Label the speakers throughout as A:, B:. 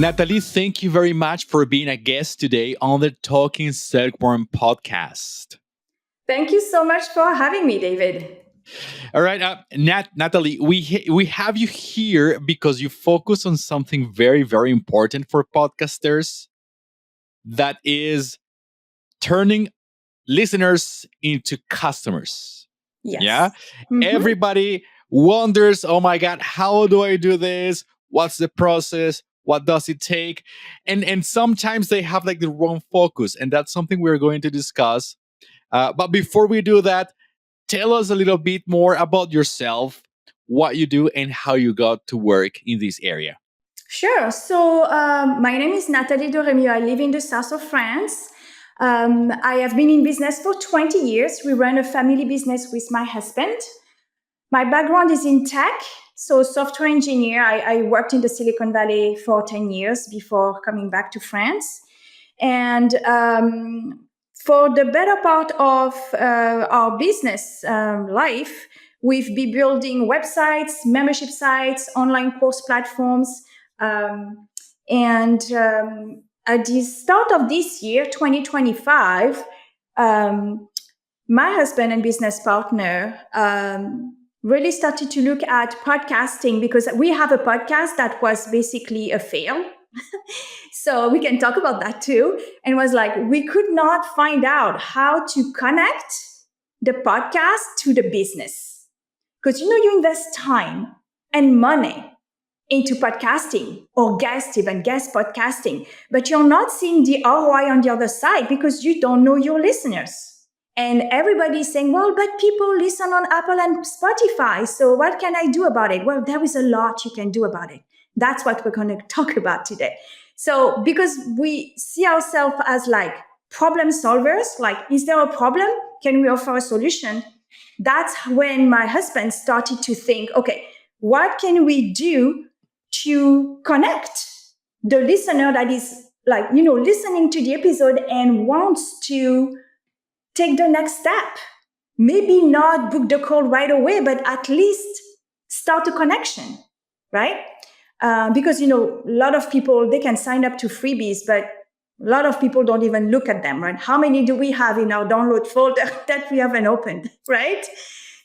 A: Nathalie, thank you very much for being a guest today on the Talking Silkworm podcast.
B: Thank you so much for having me, David.
A: All right, Nathalie, we have you here because you focus on something very, very important for podcasters. That is turning listeners into customers.
B: Yes.
A: Yeah. Everybody wonders, oh my God, how do I do this? What's the process? What does it take? And sometimes they have like the wrong focus. And that's something we're going to discuss. But before we do that, tell us a little bit more about yourself, what you do, and how you got to work in this area.
B: Sure. So my name is Nathalie Doremieux. I live in the south of France. I have been in business for 20 years. We run a family business with my husband. My background is in tech, so software engineer. I worked in the Silicon Valley for 10 years before coming back to France. And for the better part of our business life, we've been building websites, membership sites, online course platforms. And at the start of this year, 2025, my husband and business partner really started to look at podcasting because we have a podcast that was basically a fail. So we can talk about that too. And was like, we could not find out how to connect the podcast to the business. Because, you invest time and money into podcasting or guest podcasting, but you're not seeing the ROI on the other side because you don't know your listeners. And everybody's saying, well, but people listen on Apple and Spotify. So what can I do about it? Well, there is a lot you can do about it. That's what we're going to talk about today. So because we see ourselves as like problem solvers, like, is there a problem? Can we offer a solution? That's when my husband started to think, okay, what can we do to connect the listener that is like, listening to the episode and wants to take the next step? Maybe not book the call right away, but at least start a connection, right? Because, a lot of people, they can sign up to freebies, but a lot of people don't even look at them, right? How many do we have in our download folder that we haven't opened, right?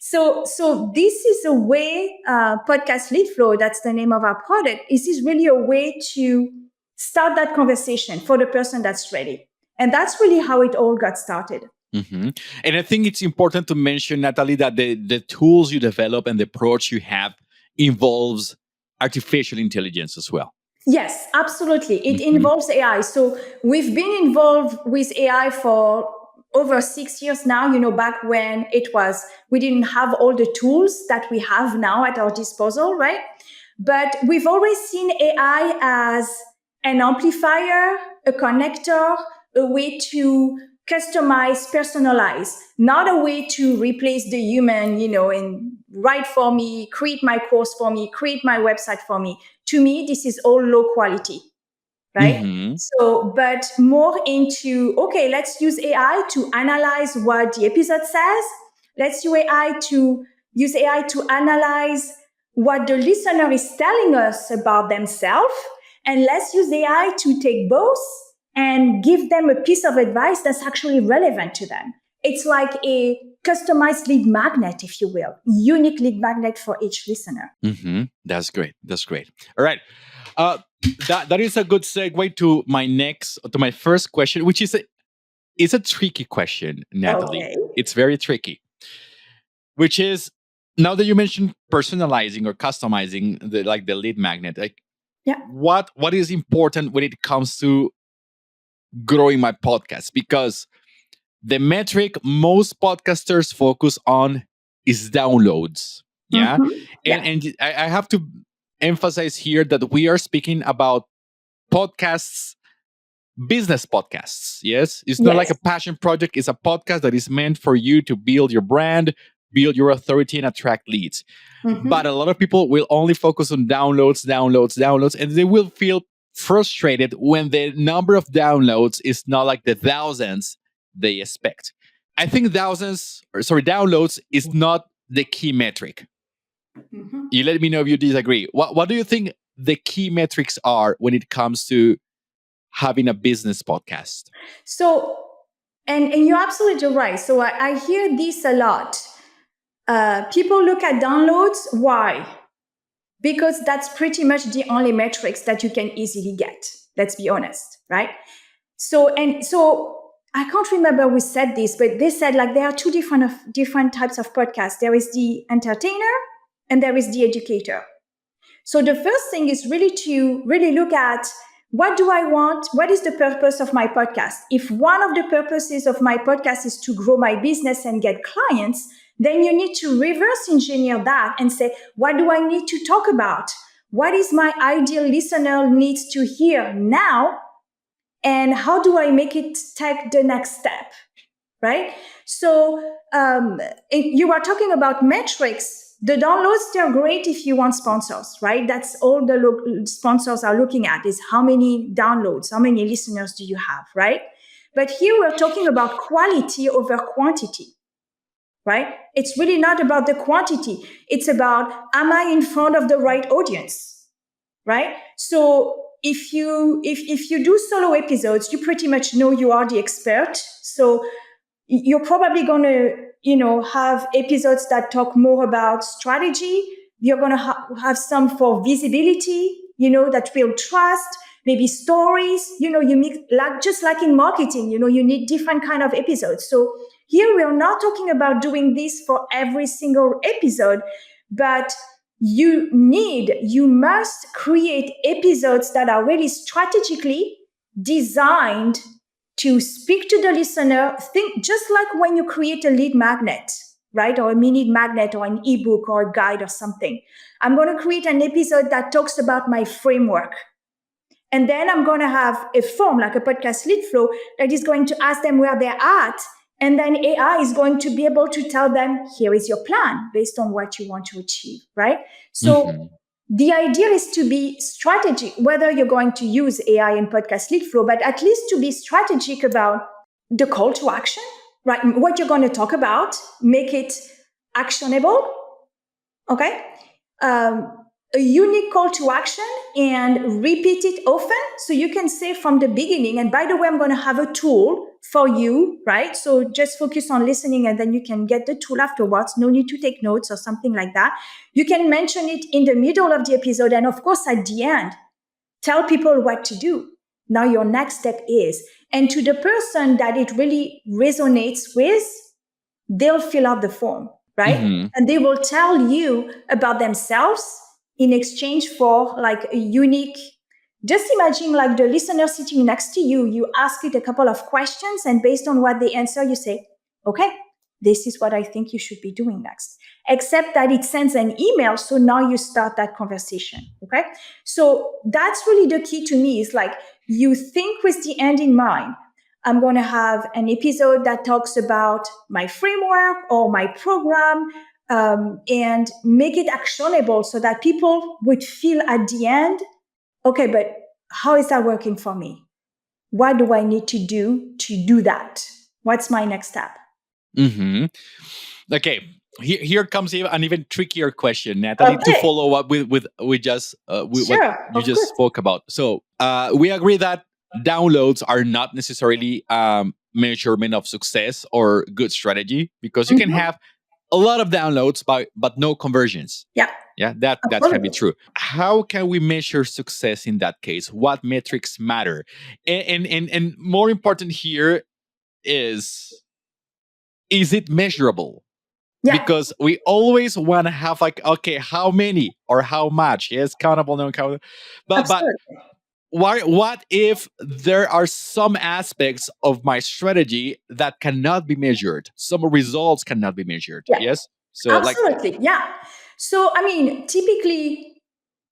B: So this is a way, Podcast Lead Flow, that's the name of our product, this is really a way to start that conversation for the person that's ready. And that's really how it all got started.
A: Mm-hmm. And I think it's important to mention, Nathalie, that the tools you develop and the approach you have involves artificial intelligence as well.
B: Yes, absolutely. It involves AI. So we've been involved with AI for over 6 years now, back when we didn't have all the tools that we have now at our disposal, right? But we've always seen AI as an amplifier, a connector, a way to customize, personalize, not a way to replace the human, and write for me, create my course for me, create my website for me. To me, this is all low quality, right? So, but more into, okay, let's use AI to analyze what the episode says. Let's use AI to analyze what the listener is telling us about themselves. And let's use AI to take both and give them a piece of advice that's actually relevant to them. It's like a customized lead magnet, if you will, unique lead magnet for each listener.
A: That's great. All right. That is a good segue to my first question, which is a tricky question, Nathalie.
B: Okay.
A: It's very tricky, which is, now that you mentioned personalizing or customizing the lead magnet, what is important when it comes to growing my podcast? Because the metric most podcasters focus on is downloads. Yeah. And I have to emphasize here that we are speaking about podcasts, business podcasts. Yes. It's not like a passion project. It's a podcast that is meant for you to build your brand, build your authority, and attract leads. But a lot of people will only focus on downloads, and they will feel frustrated when the number of downloads is not like the thousands they expect. I think downloads is not the key metric. You let me know if you disagree. What do you think the key metrics are when it comes to having a business podcast?
B: So, and you're absolutely right. So I hear this a lot. People look at downloads. Why? Because that's pretty much the only metrics that you can easily get. Let's be honest, right? So I can't remember who said this, but they said like there are two different types of podcasts. There is the entertainer and there is the educator. So the first thing is really to really look at, what do I want? What is the purpose of my podcast? If one of the purposes of my podcast is to grow my business and get clients, then you need to reverse engineer that and say, what do I need to talk about? What is my ideal listener needs to hear now? And how do I make it take the next step? Right? So you are talking about metrics. The downloads, they're great if you want sponsors, right? That's all the sponsors are looking at, is how many downloads, how many listeners do you have, right? But here we're talking about quality over quantity, right? It's really not about the quantity. It's about, am I in front of the right audience, right? So if you do solo episodes, you pretty much know you are the expert. So you're probably going to, have episodes that talk more about strategy. You're going to have some for visibility, that build trust, maybe stories, you mix, like, just like in marketing, you need different kind of episodes. So here we are not talking about doing this for every single episode, but you must create episodes that are really strategically designed to speak to the listener. Think just like when you create a lead magnet, right? Or a mini magnet or an ebook or a guide or something. I'm going to create an episode that talks about my framework. And then I'm going to have a form like a podcast lead flow that is going to ask them where they're at. And then AI is going to be able to tell them, here is your plan based on what you want to achieve, right? So the idea is to be strategic, whether you're going to use AI in podcast lead flow, but at least to be strategic about the call to action, right? What you're going to talk about, make it actionable, okay? A unique call to action and repeat it often. So you can say from the beginning, and by the way, I'm going to have a tool for you, right? So just focus on listening and then you can get the tool afterwards. No need to take notes or something like that. You can mention it in the middle of the episode. And of course, at the end, tell people what to do. Now your next step is, and to the person that it really resonates with, they'll fill out the form, right? And they will tell you about themselves in exchange for like a unique, just imagine like the listener sitting next to you, you ask it a couple of questions and based on what they answer, you say, okay, this is what I think you should be doing next. Except that it sends an email. So now you start that conversation. Okay. So that's really the key to me, is like you think with the end in mind. I'm going to have an episode that talks about my framework or my program, and make it actionable so that people would feel at the end, okay, but how is that working for me? What do I need to do that? What's my next step?
A: Okay. Here comes an even trickier question, Nathalie, to follow up with what you just spoke about. So we agree that downloads are not necessarily measurement of success or good strategy, because you can have a lot of downloads but no conversions. Yeah, that can be true. How can we measure success in that case? What metrics matter? And more important here is it measurable? Because we always want to have like, okay, how many or how much? Yes, countable, non-countable. But what if there are some aspects of my strategy that cannot be measured? Some results cannot be measured. Yes. So
B: absolutely. So I mean, typically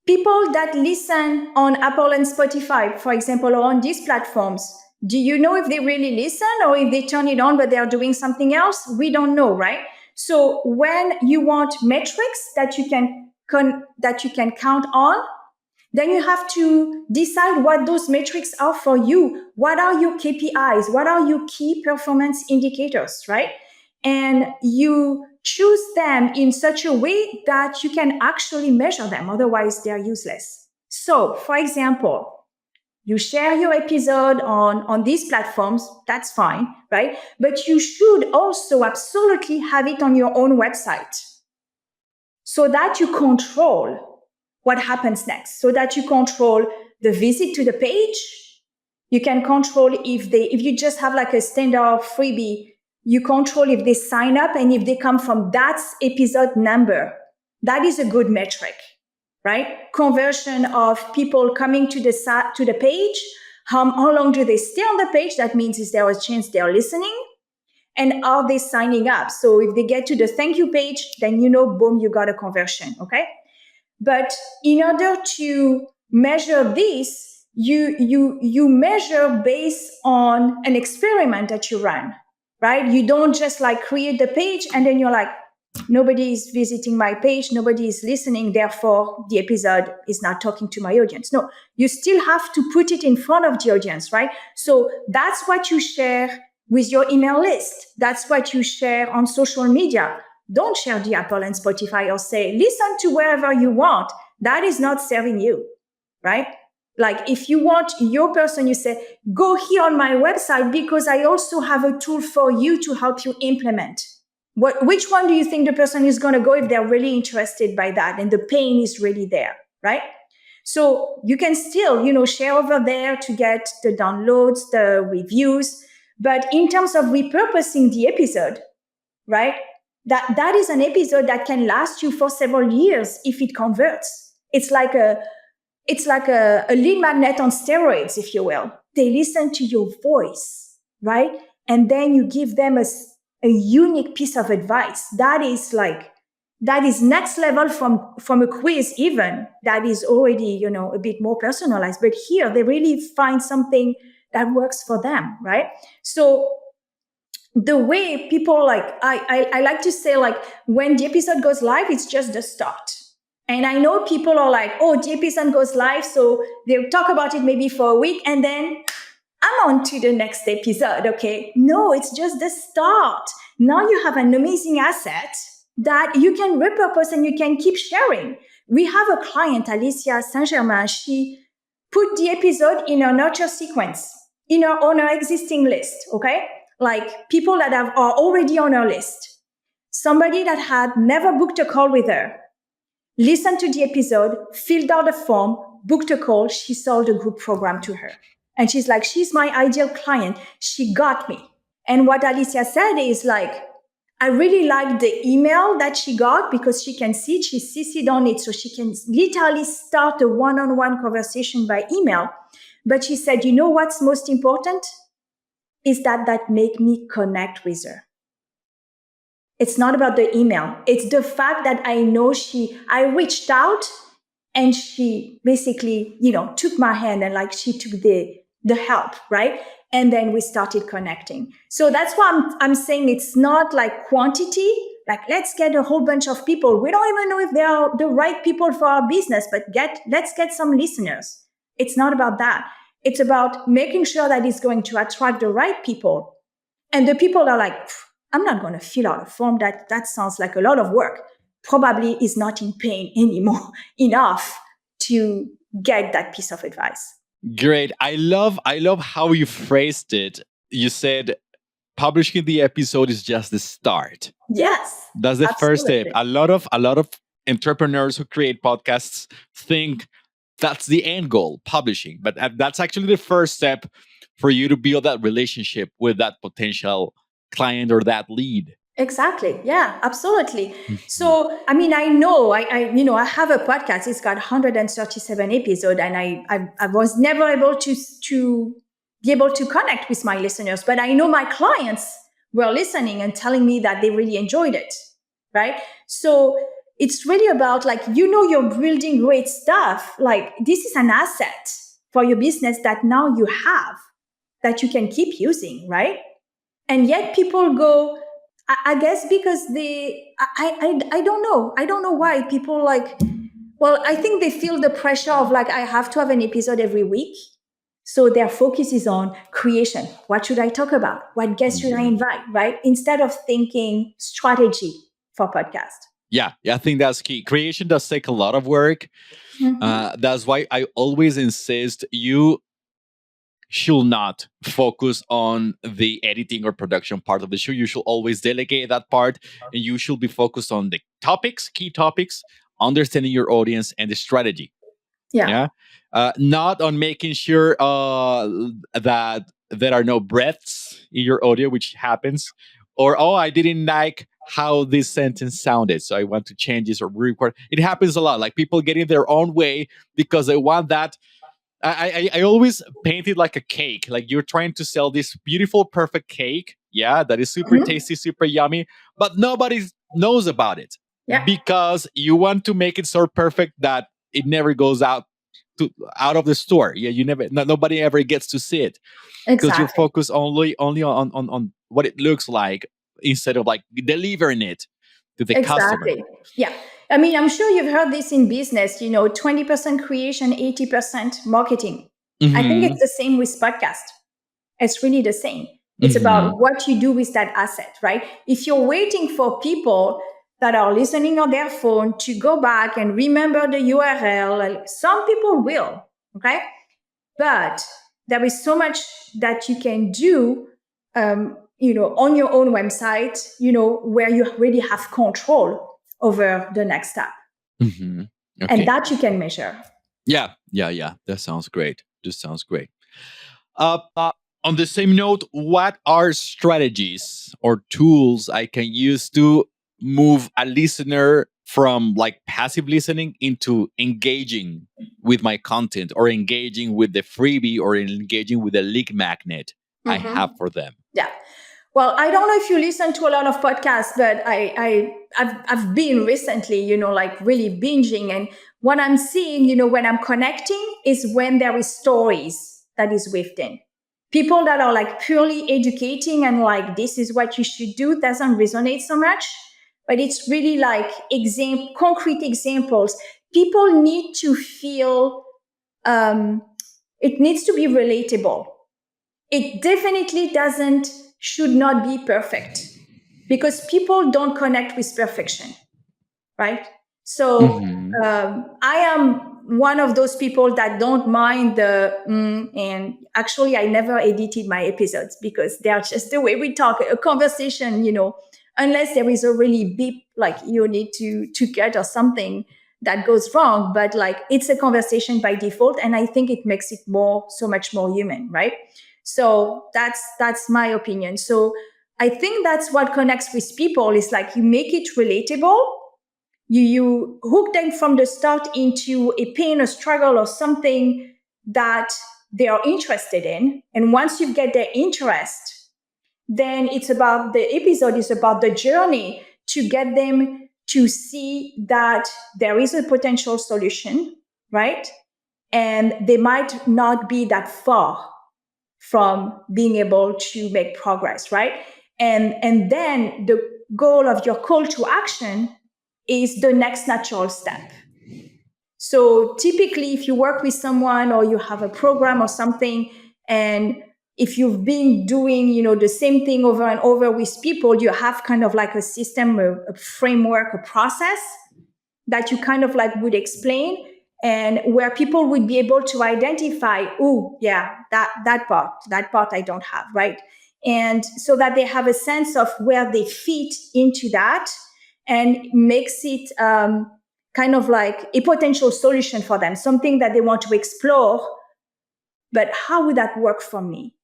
B: people that listen on Apple and Spotify, for example, or on these platforms, do you know if they really listen or if they turn it on but they are doing something else? We don't know, right? So when you want metrics that you can count on, then you have to decide what those metrics are for you. What are your KPIs? What are your key performance indicators, right? And you choose them in such a way that you can actually measure them. Otherwise, they're useless. So, for example, you share your episode on these platforms, that's fine, right? But you should also absolutely have it on your own website so that you control what happens next, so that you control the visit to the page. You can control if you just have like a standard freebie, you control if they sign up and if they come from that episode number. That is a good metric, right? Conversion of people coming to the page. How long do they stay on the page? That means is there a chance they're listening? And are they signing up? So if they get to the thank you page, then boom, you got a conversion, okay? But in order to measure this, you measure based on an experiment that you run, right? You don't just like create the page and then you're like, nobody is visiting my page, nobody is listening, therefore the episode is not talking to my audience. No, you still have to put it in front of the audience, right? So that's what you share with your email list. That's what you share on social media. Don't share the Apple and Spotify or say, listen to wherever you want. That is not serving you, right? Like if you want your person, you say, go here on my website because I also have a tool for you to help you implement. Which one do you think the person is going to go if they're really interested by that and the pain is really there, right? So you can still, share over there to get the downloads, the reviews. But in terms of repurposing the episode, right? That is an episode that can last you for several years if it converts. It's like a lead magnet on steroids, if you will. They listen to your voice, right? And then you give them a unique piece of advice. That is next level from a quiz even. That is already, a bit more personalized. But here they really find something that works for them, right? So the way people I like to say, like, when the episode goes live, it's just the start. And I know people are like, oh, the episode goes live, so they'll talk about it maybe for a week and then I'm on to the next episode. Okay. No, it's just the start. Now you have an amazing asset that you can repurpose and you can keep sharing. We have a client, Alicia Saint-Germain. She put the episode in her nurture sequence, on her existing list. Okay. Like people that are already on her list. Somebody that had never booked a call with her, listened to the episode, filled out a form, booked a call. She sold a group program to her. And she's like, she's my ideal client. She got me. And what Alicia said is like, I really like the email that she got because she can see it, she's CC'd on it. So she can literally start a one-on-one conversation by email. But she said, what's most important is that make me connect with her. It's not about the email. It's the fact that I know I reached out and she basically, took my hand and like she took the help, right? And then we started connecting. So that's why I'm saying it's not like quantity, like let's get a whole bunch of people. We don't even know if they are the right people for our business, but let's get some listeners. It's not about that. It's about making sure that it's going to attract the right people. And the people are like, I'm not going to fill out a form. That sounds like a lot of work. Probably is not in pain anymore enough to get that piece of advice.
A: Great. I love how you phrased it. You said publishing the episode is just the start.
B: Yes.
A: That's the first step. A lot of entrepreneurs who create podcasts think that's the end goal, publishing. But that's actually the first step for you to build that relationship with that potential client or that lead.
B: Exactly. Yeah, absolutely. So, I mean, I know, I have a podcast. It's got 137 episodes, and I was never able to be able to connect with my listeners. But I know my clients were listening and telling me that they really enjoyed it. Right. So it's really about like, you're building great stuff. Like this is an asset for your business that now you have that you can keep using. Right. And yet people go, I guess because I don't know. I don't know why people like, well, I think they feel the pressure of like, I have to have an episode every week. So their focus is on creation. What should I talk about? What guests should I invite? Right? Instead of thinking strategy for podcast.
A: Yeah, I think that's key. Creation does take a lot of work. That's why I always insist you should not focus on the editing or production part of the show. You should always delegate that part, and you should be focused on the topics, key topics, understanding your audience and the strategy.
B: Yeah.
A: Yeah, not on making sure that there are no breaths in your audio, which happens, or oh, I didn't like how this sentence sounded, so I want to change this or record. It happens a lot. Like people getting their own way because they want that. I always paint it like a cake. Like you're trying to sell this beautiful, perfect cake. Yeah, that is super tasty, super yummy, but nobody knows about it
B: Yeah.
A: because you want to make it so perfect that it never goes out of the store. Yeah, you never, nobody ever gets to see it because you're
B: Exactly.
A: focused only on what it looks like instead of like delivering it to the customer.
B: Exactly. Yeah. I mean, I'm sure you've heard this in business, 20% creation, 80% marketing. I think
A: Mm-hmm.
B: it's the same with podcast. It's really the same. It's
A: Mm-hmm.
B: about what you do with that asset, right? If you're waiting for people that are listening on their phone to go back and remember the URL, some people will, okay? But there is so much that you can do, on your own website, where you really have control over the next step.
A: Mm-hmm. Okay.
B: And that you can measure.
A: Yeah. That sounds great. This sounds great. On the same note, what are strategies or tools I can use to move a listener from like passive listening into engaging with my content or engaging with the freebie or engaging with the lead magnet I have for them?
B: Yeah. Well, I don't know if you listen to a lot of podcasts, but I've been recently, like really binging. And what I'm seeing, when I'm connecting is when there is stories that is within. People that are like purely educating and like, this is what you should do doesn't resonate so much, but it's really like concrete examples. People need to feel, it needs to be relatable. It definitely should not be perfect because people don't connect with perfection, right? So I am one of those people that don't mind and actually I never edited my episodes because they're just the way we talk, a conversation, unless there is a really beep, like you need to cut or something that goes wrong, but like it's a conversation by default. And I think it makes it so much more human, right? So that's my opinion. So I think that's what connects with people is like you make it relatable. You hook them from the start into a pain, a struggle, or something that they are interested in. And once you get their interest, then the episode is about the journey to get them to see that there is a potential solution, right? And they might not be that far from being able to make progress, right? And then the goal of your call to action is the next natural step. So typically, if you work with someone or you have a program or something, and if you've been doing, the same thing over and over with people, you have kind of like a system, a framework, a process that you kind of like would explain and where people would be able to identify, oh yeah, that part I don't have, right? And so that they have a sense of where they fit into that and makes it kind of like a potential solution for them, something that they want to explore. But how would that work for me?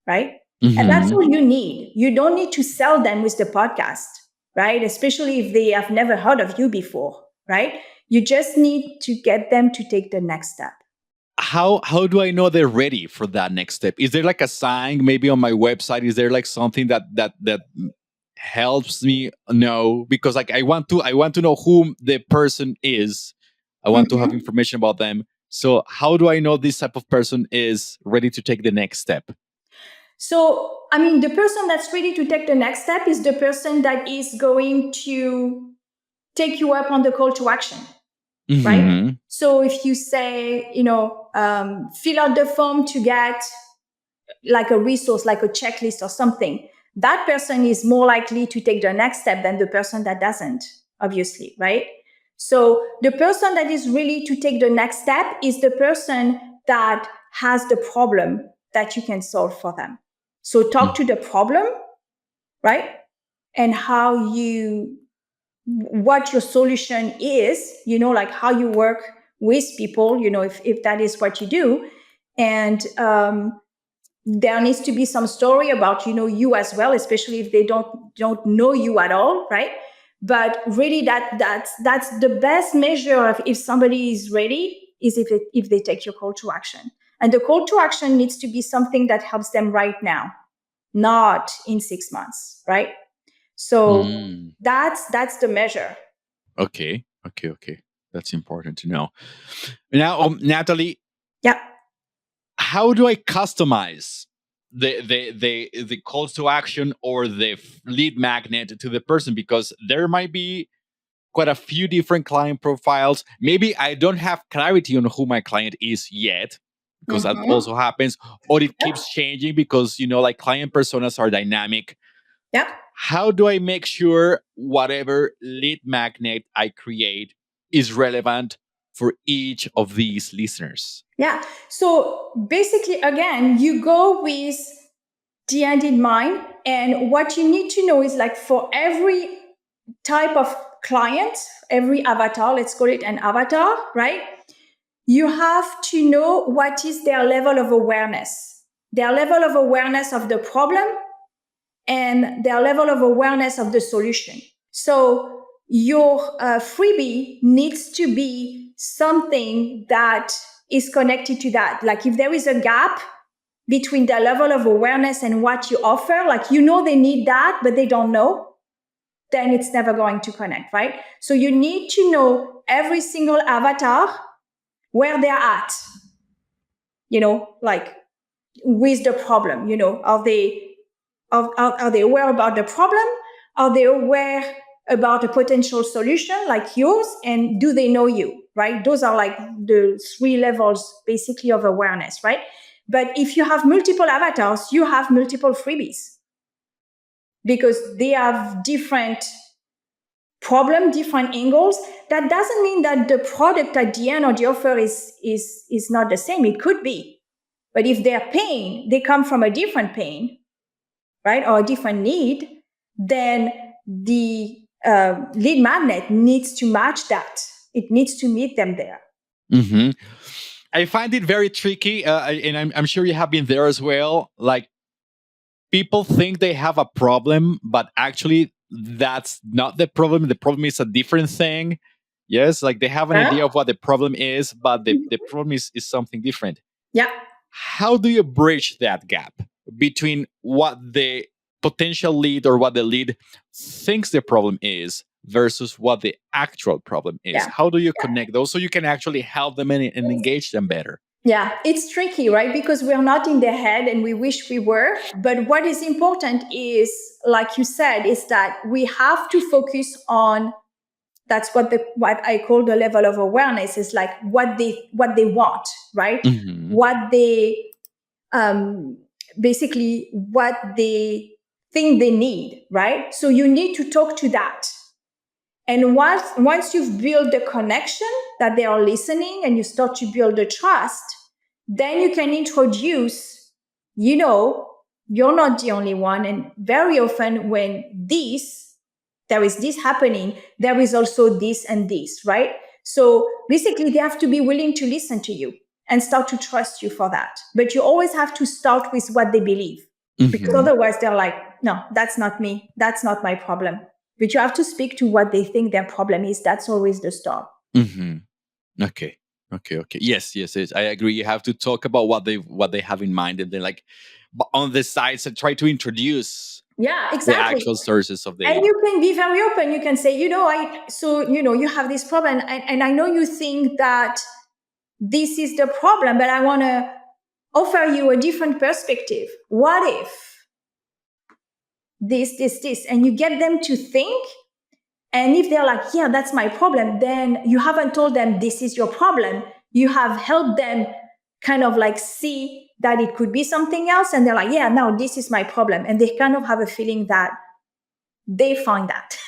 B: Right? And that's all you need. You don't need to sell them with the podcast, right? Especially if they have never heard of you before, right? You just need to get them to take the next step.
A: How do I know they're ready for that next step? Is there like a sign maybe on my website? Is there like something that helps me know? Because like I want to know who the person is. I want to have information about them. So how do I know this type of person is ready to take the next step?
B: So, I mean, the person that's ready to take the next step is the person that is going to take you up on the call to action, right? So if you say, fill out the form to get like a resource, like a checklist or something, that person is more likely to take the next step than the person that doesn't. obviously, right? So the person that is really to take the next step is the person that has the problem that you can solve for them. So talk to the problem, right? And what your solution is, like how you work with people, if that is what you do. And there needs to be some story about, you as well, especially if they don't know you at all, right? But really that's the best measure of if somebody is ready is if they take your call to action. And the call to action needs to be something that helps them right now, not in 6 months, right? So that's the measure.
A: Okay. That's important to know. Now, Nathalie,
B: Yeah.
A: how do I customize the calls to action or the lead magnet to the person? Because there might be quite a few different client profiles. Maybe I don't have clarity on who my client is yet, because that also happens, or it keeps changing because like client personas are dynamic.
B: Yeah.
A: How do I make sure whatever lead magnet I create is relevant for each of these listeners?
B: Yeah. So basically, again, you go with the end in mind. And what you need to know is like for every type of client, every avatar, let's call it an avatar, right? You have to know what is their level of awareness, of the problem, and their level of awareness of the solution. So your freebie needs to be something that is connected to that. Like if there is a gap between their level of awareness and what you offer, like they need that, but they don't know, then it's never going to connect, right? So you need to know every single avatar where they're at, like with the problem, are they aware about the problem? Are they aware about a potential solution like yours? And do they know you, right? Those are like the 3 levels basically of awareness, right? But if you have multiple avatars, you have multiple freebies because they have different problem, different angles. That doesn't mean that the product at the end or the offer is not the same. It could be. But if their pain, they come from a different pain, right, or a different need, then the lead magnet needs to match that. It needs to meet them there.
A: Mm-hmm. I find it very tricky, and I'm sure you have been there as well. Like people think they have a problem, but actually that's not the problem. The problem is a different thing. Yes, like they have an idea of what the problem is, but the problem is something different.
B: Yeah.
A: How do you bridge that gap between what the potential lead or what the lead thinks the problem is versus what the actual problem is?
B: Yeah.
A: How do you connect those so you can actually help them and engage them better?
B: Yeah, it's tricky, right? Because we're not in their head and we wish we were. But what is important is, like you said, is that we have to focus on that's what I call the level of awareness is like what they want, right? What they basically what they think they need, right? So you need to talk to that. And once you've built the connection that they are listening and you start to build the trust, then you can introduce, you're not the only one. And very often when there is this happening, there is also this and this, right? So basically they have to be willing to listen to you and start to trust you for that. But you always have to start with what they believe. Because otherwise they're like, no, that's not me. That's not my problem. But you have to speak to what they think their problem is. That's always the start.
A: Okay. Yes. I agree. You have to talk about what they have in mind, and then like on the sides and try to introduce
B: exactly
A: the actual sources of the.
B: And you can be very open. You can say, you have this problem, and I know you think that this is the problem, but I want to offer you a different perspective. What if this, and you get them to think. And if they're like, yeah, that's my problem, then you haven't told them this is your problem. You have helped them kind of like see that it could be something else. And they're like, yeah, no, this is my problem. And they kind of have a feeling that they find that.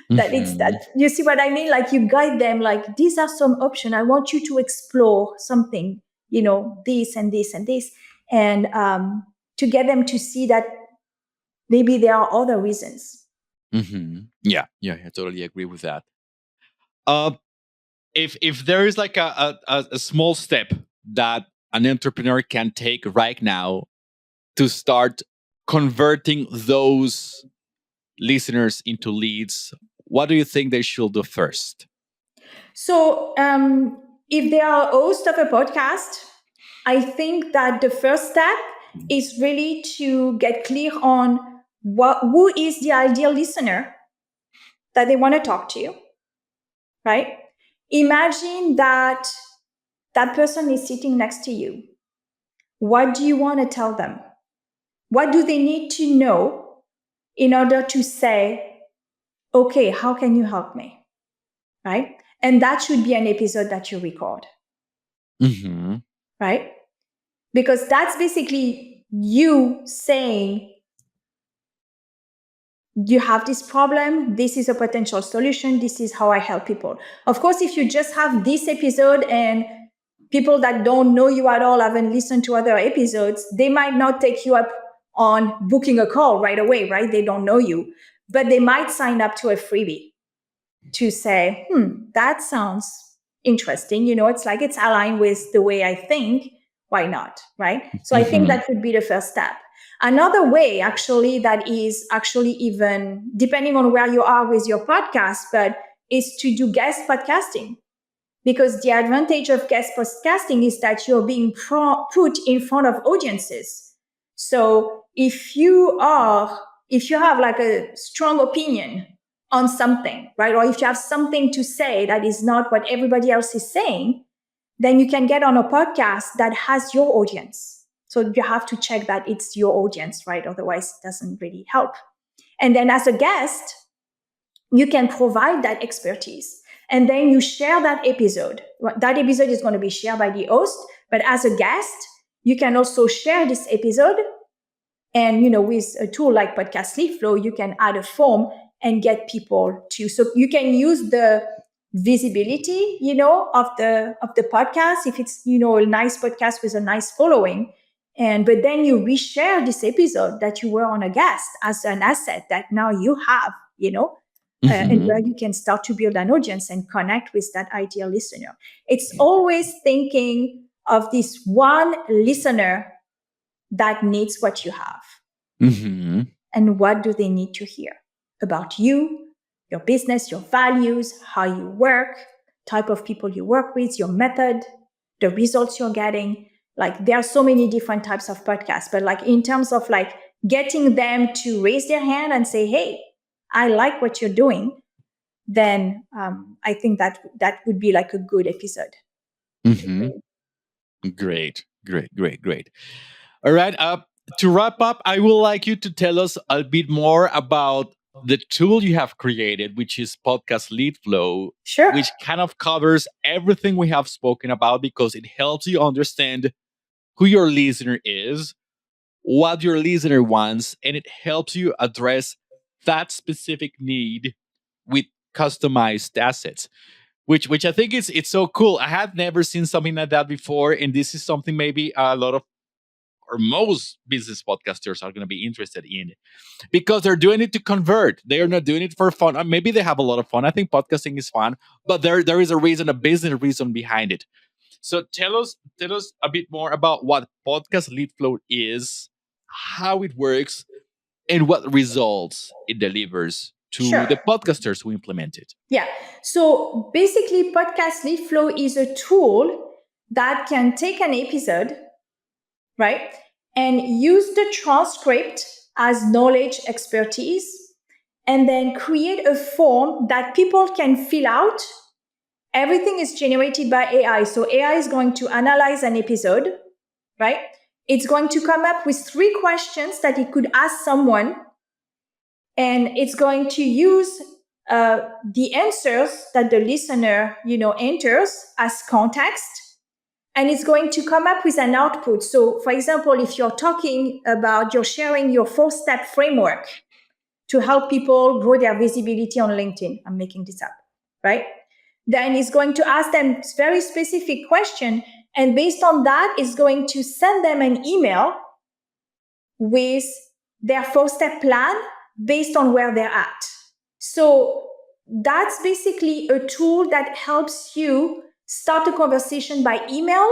B: That it's that, you see what I mean? Like you guide them, like these are some options. I want you to explore something, this and this and this, and to get them to see that maybe there are other reasons.
A: Yeah, I totally agree with that. If there is like a small step that an entrepreneur can take right now to start converting those listeners into leads, what do you think they should do first?
B: So, if they are a host of a podcast, I think that the first step is really to get clear on who is the ideal listener that they want to talk to, right? Imagine that that person is sitting next to you. What do you want to tell them? What do they need to know in order to say, okay, how can you help me? Right? And that should be an episode that you record. Right? Because that's basically you saying, you have this problem, this is a potential solution, this is how I help people. Of course, if you just have this episode and people that don't know you at all haven't listened to other episodes, they might not take you up on booking a call right away, right? They don't know you, but they might sign up to a freebie to say, that sounds interesting. It's like it's aligned with the way I think. Why not? Right? So I think that would be the first step. Another way, actually, that is actually even depending on where you are with your podcast, but is to do guest podcasting. Because the advantage of guest podcasting is that you're being put in front of audiences. So if you have like a strong opinion on something, right? Or if you have something to say that is not what everybody else is saying, then you can get on a podcast that has your audience. So you have to check that it's your audience, right? Otherwise, it doesn't really help. And then as a guest, you can provide that expertise. And then you share that episode. That episode is going to be shared by the host, but as a guest, you can also share this episode. And, with a tool like Podcast Lead Flow, you can add a form and get people to. So you can use the visibility, of the podcast, if it's, a nice podcast with a nice following. But then you reshare this episode that you were on a guest as an asset that now you have, and where you can start to build an audience and connect with that ideal listener. It's always thinking of this one listener that needs what you have. And what do they need to hear about you, your business, your values, how you work, type of people you work with, your method, the results you're getting. Like there are so many different types of podcasts, but like in terms of like getting them to raise their hand and say, hey, I like what you're doing, then I think that would be like a good episode.
A: Great. All right. To wrap up, I would like you to tell us a bit more about the tool you have created, which is Podcast Lead Flow,
B: Sure.
A: Which kind of covers everything we have spoken about because it helps you understand who your listener is, what your listener wants, and it helps you address that specific need with customized assets. Which I think it's so cool. I had never seen something like that before, and this is something maybe a lot of or most business podcasters are going to be interested in because they're doing it to convert. They are not doing it for fun. Maybe they have a lot of fun. I think podcasting is fun, but there is a reason, a business reason behind it. So tell us a bit more about what Podcast Lead Flow is, how it works, and what results it delivers to the podcasters who implement it.
B: Yeah. So basically, Podcast Lead Flow is a tool that can take an episode, right, and use the transcript as knowledge expertise, and then create a form that people can fill out. Everything is generated by AI. So AI is going to analyze an episode, right? It's going to come up with 3 questions that it could ask someone, and it's going to use the answers that the listener, enters as context, and it's going to come up with an output. So, for example, if you're sharing your 4-step framework to help people grow their visibility on LinkedIn. I'm making this up, right? Then it's going to ask them very specific question. And based on that, it's going to send them an email with their 4-step plan based on where they're at. So that's basically a tool that helps you start a conversation by email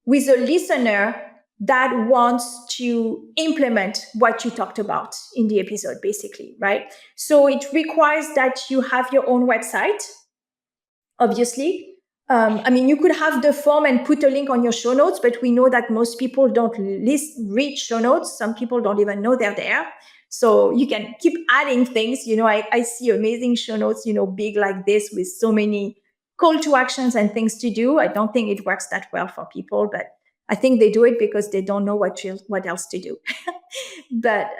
B: with a listener that wants to implement what you talked about in the episode, basically, right? So it requires that you have your own website, obviously. You could have the form and put a link on your show notes, but we know that most people don't read show notes. Some people don't even know they're there. So you can keep adding things. I see amazing show notes, big like this with so many call to actions and things to do. I don't think it works that well for people, but I think they do it because they don't know what else to do. But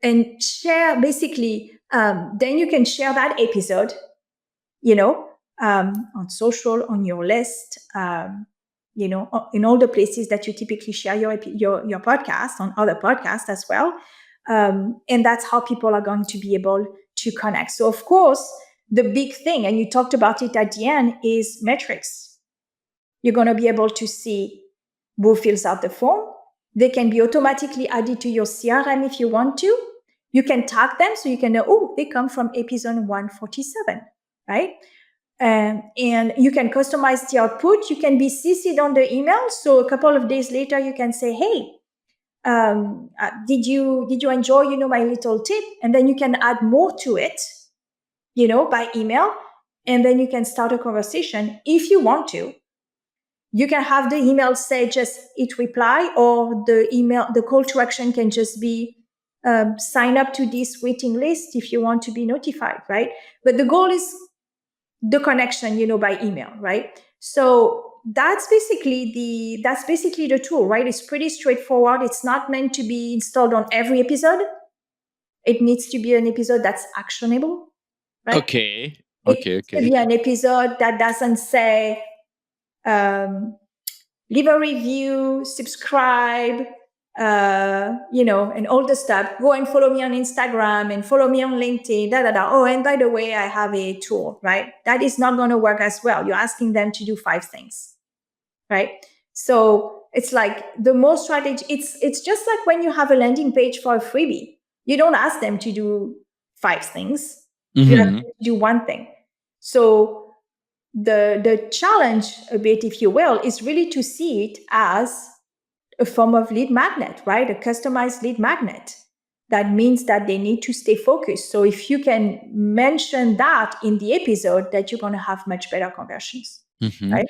B: and share basically, then you can share that episode, on social, on your list, in all the places that you typically share your podcast, on other podcasts as well. And that's how people are going to be able to connect. So of course, the big thing, and you talked about it at the end, is metrics. You're going to be able to see who fills out the form. They can be automatically added to your CRM if you want to. You can tag them so you can know, they come from episode 147, right? And you can customize the output. You can be CC'd on the email. So a couple of days later, you can say, hey, did you enjoy, my little tip? And then you can add more to it, by email. And then you can start a conversation if you want to. You can have the email say just hit reply, or the call to action can just be sign up to this waiting list if you want to be notified, right? But the goal is the connection, by email, right? So that's basically the tool, right? It's pretty straightforward. It's not meant to be installed on every episode. It needs to be an episode that's actionable, right?
A: Okay.
B: It needs to be an episode that doesn't say, leave a review, subscribe, and all the stuff. Go and follow me on Instagram and follow me on LinkedIn, Oh, and by the way, I have a tool, right? That is not going to work as well. You're asking them to do 5 things, right? So it's like the most strategy. It's just like when you have a landing page for a freebie. You don't ask them to do 5 things. You have to do 1 thing. So the challenge a bit, if you will, is really to see it as a form of lead magnet, right? A customized lead magnet. That means that they need to stay focused. So if you can mention that in the episode, that you're going to have much better conversions, right?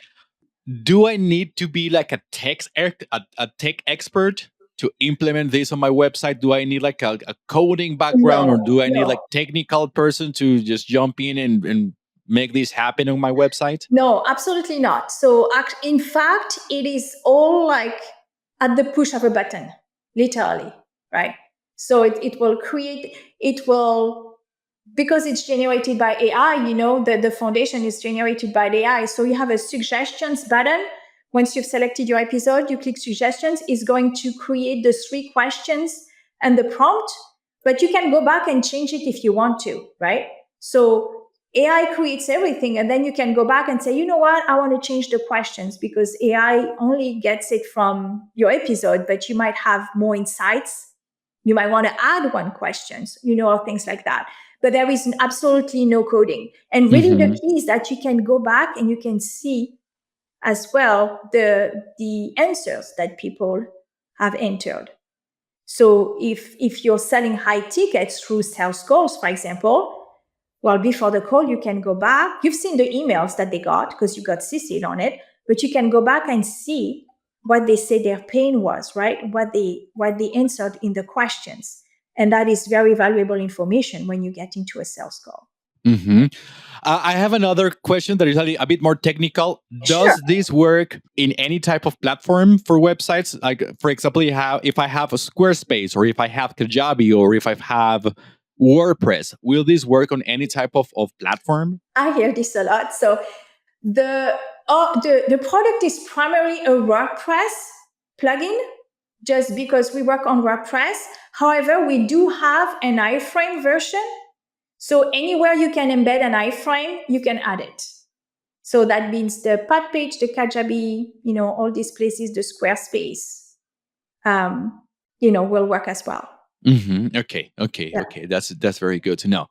A: Do I need to be like a tech expert to implement this on my website? Do I need like a coding background, or do I need like technical person to just jump in and make this happen on my website?
B: No, absolutely not. So in fact, it is all like at the push of a button, literally, right? So it will, because it's generated by AI, the foundation is generated by the AI. So you have a suggestions button. Once you've selected your episode, you click suggestions. It's going to create the 3 questions and the prompt, but you can go back and change it if you want to, right? So AI creates everything, and then you can go back and say, you know what, I want to change the questions, because AI only gets it from your episode, but you might have more insights. You might want to add 1 question, or things like that. But there is absolutely no coding. And really the key is that you can go back and you can see as well the answers that people have entered. So if you're selling high tickets through sales calls, for example, well, before the call, you can go back. You've seen the emails that they got because you got CC'd on it, but you can go back and see what they say their pain was, right? What they answered in the questions. And that is very valuable information when you get into a sales call.
A: I have another question that is a bit more technical. Does this work in any type of platform for websites? Like, for example, if I have a Squarespace, or if I have Kajabi, or if I have WordPress, will this work on any type of platform?
B: I hear this a lot. So the product is primarily a WordPress plugin, just because we work on WordPress. However, we do have an iframe version. So anywhere you can embed an iframe, you can add it. So that means the Pad Page, the Kajabi, all these places, the Squarespace, will work as well.
A: Okay. That's very good to know.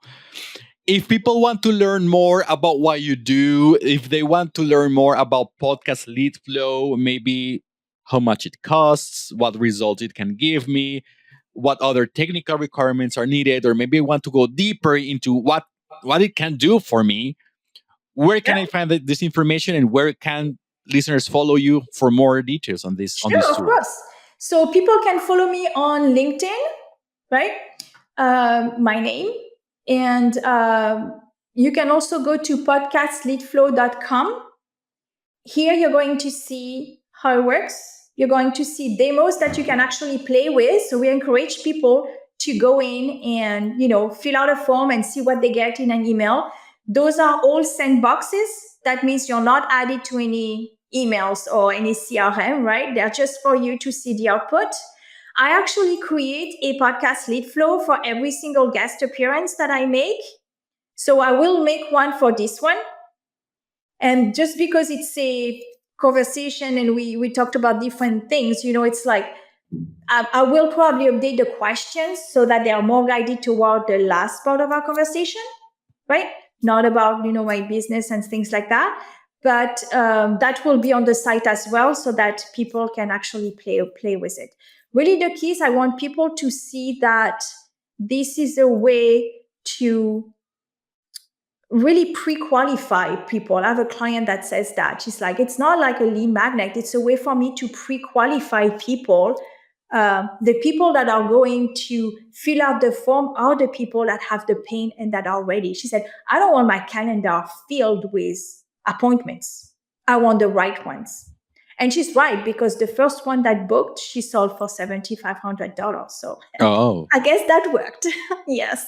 A: If people want to learn more about what you do, if they want to learn more about podcast lead flow, maybe how much it costs, what results it can give me, what other technical requirements are needed, or maybe want to go deeper into what it can do for me, where can I find this information, and where can listeners follow you for more details on this
B: Sure, of
A: tool?
B: course. So people can follow me on LinkedIn, right? My name. And you can also go to podcastleadflow.com. Here you're going to see how it works. You're going to see demos that you can actually play with. So we encourage people to go in and, fill out a form and see what they get in an email. Those are all sandboxes. That means you're not added to any emails or any CRM, right? They're just for you to see the output. I actually create a podcast lead flow for every single guest appearance that I make. So I will make one for this one. And just because it's a conversation and we talked about different things, it's like I will probably update the questions so that they are more guided toward the last part of our conversation, right? Not about, my business and things like that. But that will be on the site as well so that people can actually play with it. Really, the key is I want people to see that this is a way to really pre-qualify people. I have a client that says that. She's like, it's not like a lead magnet. It's a way for me to pre-qualify people. The people that are going to fill out the form are the people that have the pain and that are ready. She said, I don't want my calendar filled with appointments. I want the right ones. And she's right, because the first one that booked, she sold for $7,500. So I guess that worked. Yes.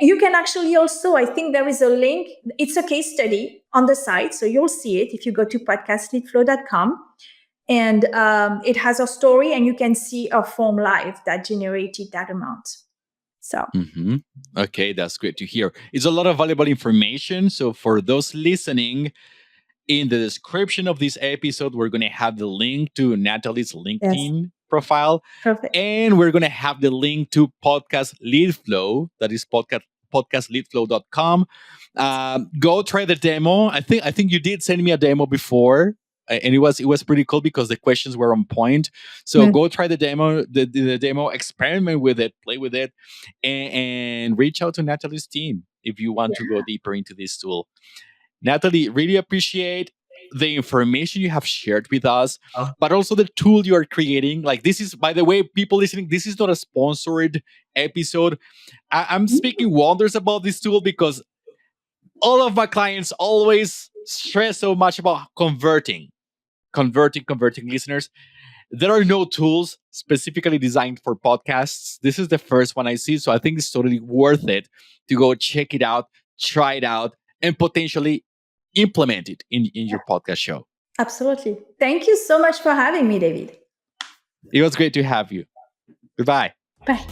B: You can actually also, I think there is a link. It's a case study on the site. So you'll see it if you go to podcastleadflow.com. And it has a story, and you can see a form live that generated that amount. So,
A: okay, that's great to hear. It's a lot of valuable information. So for those listening, in the description of this episode, we're going to have the link to Nathalie's LinkedIn profile.
B: Perfect.
A: And we're going to have the link to Podcast Lead Flow. That is podcastleadflow.com. Go try the demo. I think you did send me a demo before. And it was pretty cool because the questions were on point. So go try the demo, the demo, experiment with it, play with it, and reach out to Nathalie's team if you want to go deeper into this tool. Nathalie, really appreciate the information you have shared with us, but also the tool you are creating. Like, this is, by the way, people listening, this is not a sponsored episode. I'm speaking wonders about this tool because all of my clients always stress so much about converting listeners. There are no tools specifically designed for podcasts. This is the first one I see. So I think it's totally worth it to go check it out, try it out, and potentially implement it in your podcast show.
B: Absolutely. Thank you so much for having me, David.
A: It was great to have you. Goodbye.
B: Bye.